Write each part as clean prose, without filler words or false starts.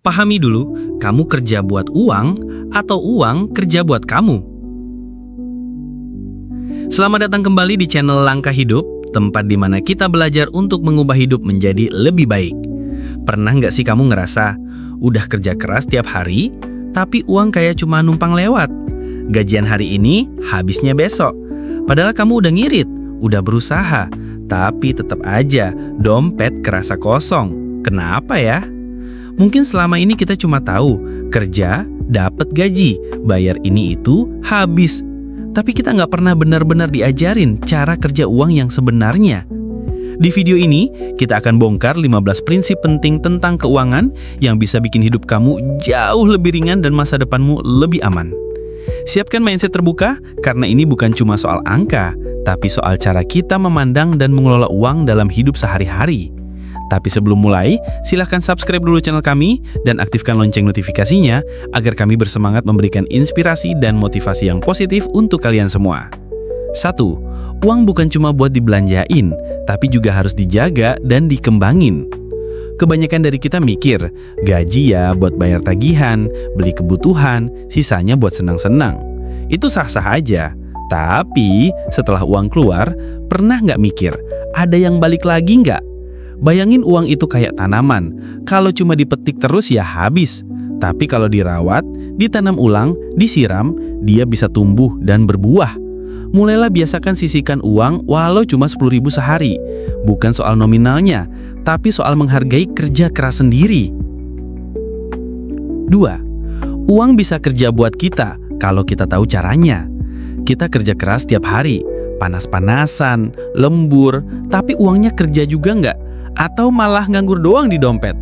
Pahami dulu, kamu kerja buat uang atau uang kerja buat kamu. Selamat datang kembali di channel Langkah Hidup, tempat di mana kita belajar untuk mengubah hidup menjadi lebih baik. Pernah nggak sih kamu ngerasa, udah kerja keras tiap hari, tapi uang kayak cuma numpang lewat? Gajian hari ini, habisnya besok. Padahal kamu udah ngirit, udah berusaha, tapi tetap aja dompet kerasa kosong. Kenapa ya? Mungkin selama ini kita cuma tahu, kerja, dapat gaji, bayar ini itu, habis. Tapi kita nggak pernah benar-benar diajarin cara kerja uang yang sebenarnya. Di video ini, kita akan bongkar 15 prinsip penting tentang keuangan yang bisa bikin hidup kamu jauh lebih ringan dan masa depanmu lebih aman. Siapkan mindset terbuka, karena ini bukan cuma soal angka, tapi soal cara kita memandang dan mengelola uang dalam hidup sehari-hari. Tapi sebelum mulai, silahkan subscribe dulu channel kami dan aktifkan lonceng notifikasinya agar kami bersemangat memberikan inspirasi dan motivasi yang positif untuk kalian semua. 1. Uang bukan cuma buat dibelanjain, tapi juga harus dijaga dan dikembangin. Kebanyakan dari kita mikir, gaji ya buat bayar tagihan, beli kebutuhan, sisanya buat senang-senang. Itu sah-sah aja. Tapi setelah uang keluar, pernah nggak mikir, ada yang balik lagi nggak? Bayangin uang itu kayak tanaman, kalau cuma dipetik terus ya habis. Tapi kalau dirawat, ditanam ulang, disiram, dia bisa tumbuh dan berbuah. Mulailah biasakan sisihkan uang walau cuma 10.000 sehari. Bukan soal nominalnya, tapi soal menghargai kerja keras sendiri. 2. Uang bisa kerja buat kita kalau kita tahu caranya. Kita kerja keras tiap hari, panas-panasan, lembur, tapi uangnya kerja juga nggak? Atau malah nganggur doang di dompet?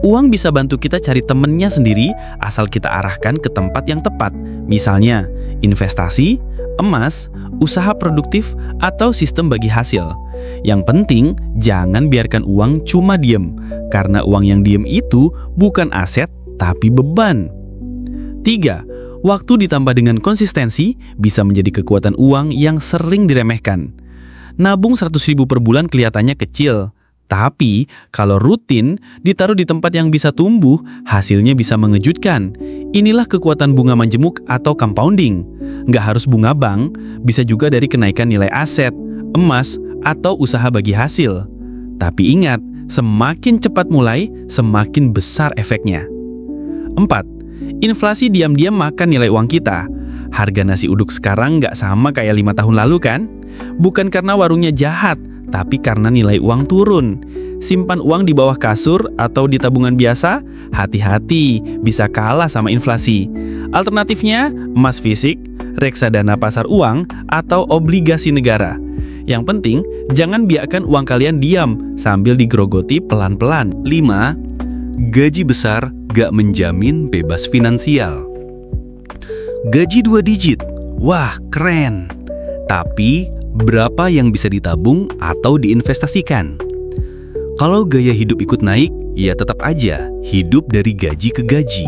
Uang bisa bantu kita cari temennya sendiri asal kita arahkan ke tempat yang tepat. Misalnya, investasi, emas, usaha produktif, atau sistem bagi hasil. Yang penting, jangan biarkan uang cuma diem, karena uang yang diem itu bukan aset, tapi beban. 3. Waktu ditambah dengan konsistensi bisa menjadi kekuatan uang yang sering diremehkan. Nabung 100.000 per bulan kelihatannya kecil, tapi kalau rutin ditaruh di tempat yang bisa tumbuh, hasilnya bisa mengejutkan. Inilah kekuatan bunga manjemuk atau compounding. Nggak harus bunga bank, bisa juga dari kenaikan nilai aset, emas, atau usaha bagi hasil. Tapi ingat, semakin cepat mulai, semakin besar efeknya. 4. Inflasi diam-diam makan nilai uang kita. Harga nasi uduk sekarang nggak sama kayak 5 tahun lalu kan? Bukan karena warungnya jahat, tapi karena nilai uang turun. Simpan uang di bawah kasur atau di tabungan biasa, hati-hati, bisa kalah sama inflasi. Alternatifnya, emas fisik, reksadana pasar uang, atau obligasi negara. Yang penting, jangan biarkan uang kalian diam sambil digerogoti pelan-pelan. 5. Gaji besar gak menjamin bebas finansial. Gaji 2 digit, wah keren. Tapi berapa yang bisa ditabung atau diinvestasikan? Kalau gaya hidup ikut naik, ya tetap aja hidup dari gaji ke gaji.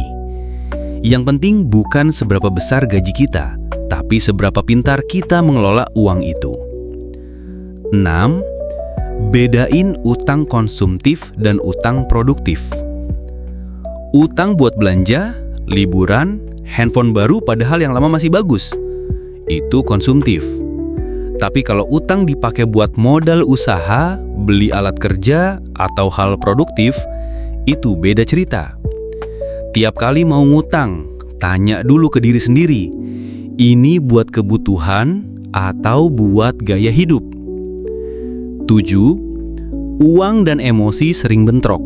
Yang penting bukan seberapa besar gaji kita, tapi seberapa pintar kita mengelola uang itu. 6. Bedain utang konsumtif dan utang produktif. Utang buat belanja, liburan, handphone baru padahal yang lama masih bagus, itu konsumtif. Tapi kalau utang dipakai buat modal usaha, beli alat kerja, atau hal produktif, itu beda cerita. Tiap kali mau ngutang, tanya dulu ke diri sendiri, ini buat kebutuhan atau buat gaya hidup? 7. Uang dan emosi sering bentrok.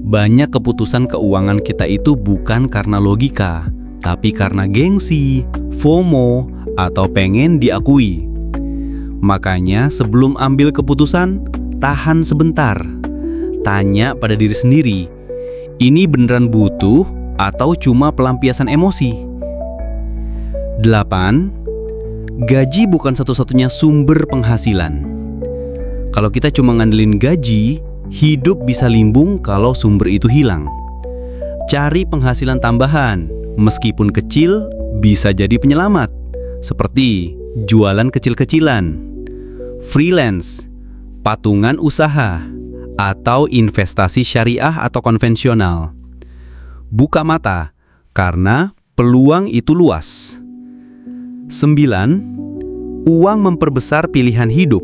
Banyak keputusan keuangan kita itu bukan karena logika, tapi karena gengsi, FOMO, atau pengen diakui. Makanya sebelum ambil keputusan, tahan sebentar. Tanya pada diri sendiri, ini beneran butuh atau cuma pelampiasan emosi? 8. Gaji bukan satu-satunya sumber penghasilan. Kalau kita cuma ngandelin gaji, hidup bisa limbung kalau sumber itu hilang. Cari penghasilan tambahan, meskipun kecil, bisa jadi penyelamat. Seperti jualan kecil-kecilan, freelance, patungan usaha, atau investasi syariah atau konvensional. Buka mata, karena peluang itu luas. 9. Uang memperbesar pilihan hidup.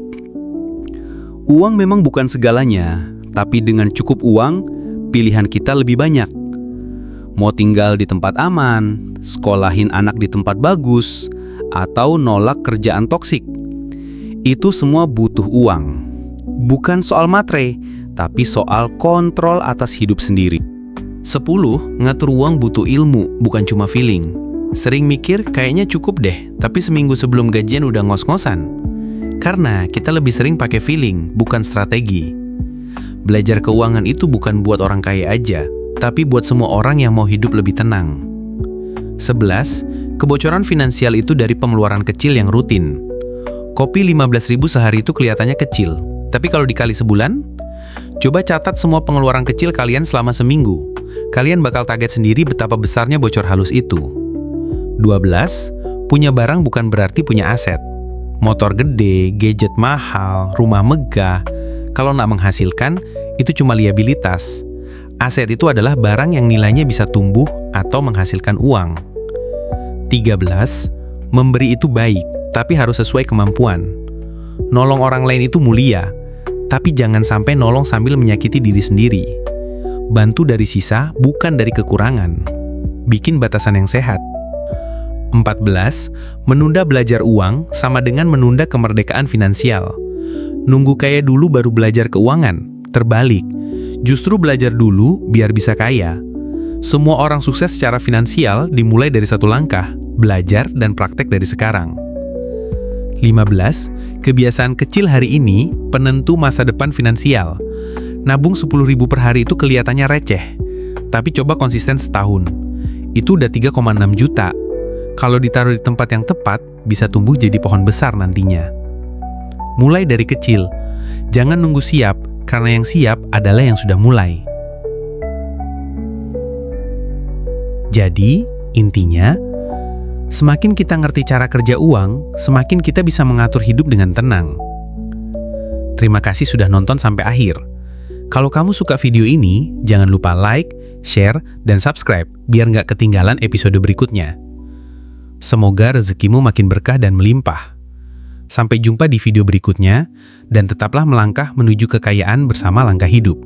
Uang memang bukan segalanya, tapi dengan cukup uang, pilihan kita lebih banyak. Mau tinggal di tempat aman, sekolahin anak di tempat bagus, atau nolak kerjaan toksik. Itu semua butuh uang. Bukan soal matre, tapi soal kontrol atas hidup sendiri. 10. Ngatur uang butuh ilmu, bukan cuma feeling. Sering mikir kayaknya cukup deh, tapi seminggu sebelum gajian udah ngos-ngosan. Karena kita lebih sering pakai feeling, bukan strategi. Belajar keuangan itu bukan buat orang kaya aja, tapi buat semua orang yang mau hidup lebih tenang. 11. Kebocoran finansial itu dari pengeluaran kecil yang rutin. Kopi 15.000 sehari itu kelihatannya kecil, tapi kalau dikali sebulan, coba catat semua pengeluaran kecil kalian selama seminggu. Kalian bakal kaget sendiri betapa besarnya bocor halus itu. 12. Punya barang bukan berarti punya aset. Motor gede, gadget mahal, rumah megah, kalau nggak menghasilkan, itu cuma liabilitas. Aset itu adalah barang yang nilainya bisa tumbuh atau menghasilkan uang. 13. Memberi itu baik, tapi harus sesuai kemampuan. Nolong orang lain itu mulia, tapi jangan sampai nolong sambil menyakiti diri sendiri. Bantu dari sisa, bukan dari kekurangan. Bikin batasan yang sehat. 14. Menunda belajar uang sama dengan menunda kemerdekaan finansial. Nunggu kaya dulu baru belajar keuangan. Terbalik. Justru belajar dulu biar bisa kaya. Semua orang sukses secara finansial dimulai dari satu langkah, belajar dan praktek dari sekarang. 15. Kebiasaan kecil hari ini penentu masa depan finansial. Nabung 10.000 per hari itu kelihatannya receh, tapi coba konsisten setahun. Itu udah 3,6 juta. Kalau ditaruh di tempat yang tepat, bisa tumbuh jadi pohon besar nantinya. Mulai dari kecil, jangan nunggu siap, karena yang siap adalah yang sudah mulai. Jadi, intinya, semakin kita ngerti cara kerja uang, semakin kita bisa mengatur hidup dengan tenang. Terima kasih sudah nonton sampai akhir. Kalau kamu suka video ini, jangan lupa like, share, dan subscribe biar nggak ketinggalan episode berikutnya. Semoga rezekimu makin berkah dan melimpah. Sampai jumpa di video berikutnya, dan tetaplah melangkah menuju kekayaan bersama Langkah Hidup.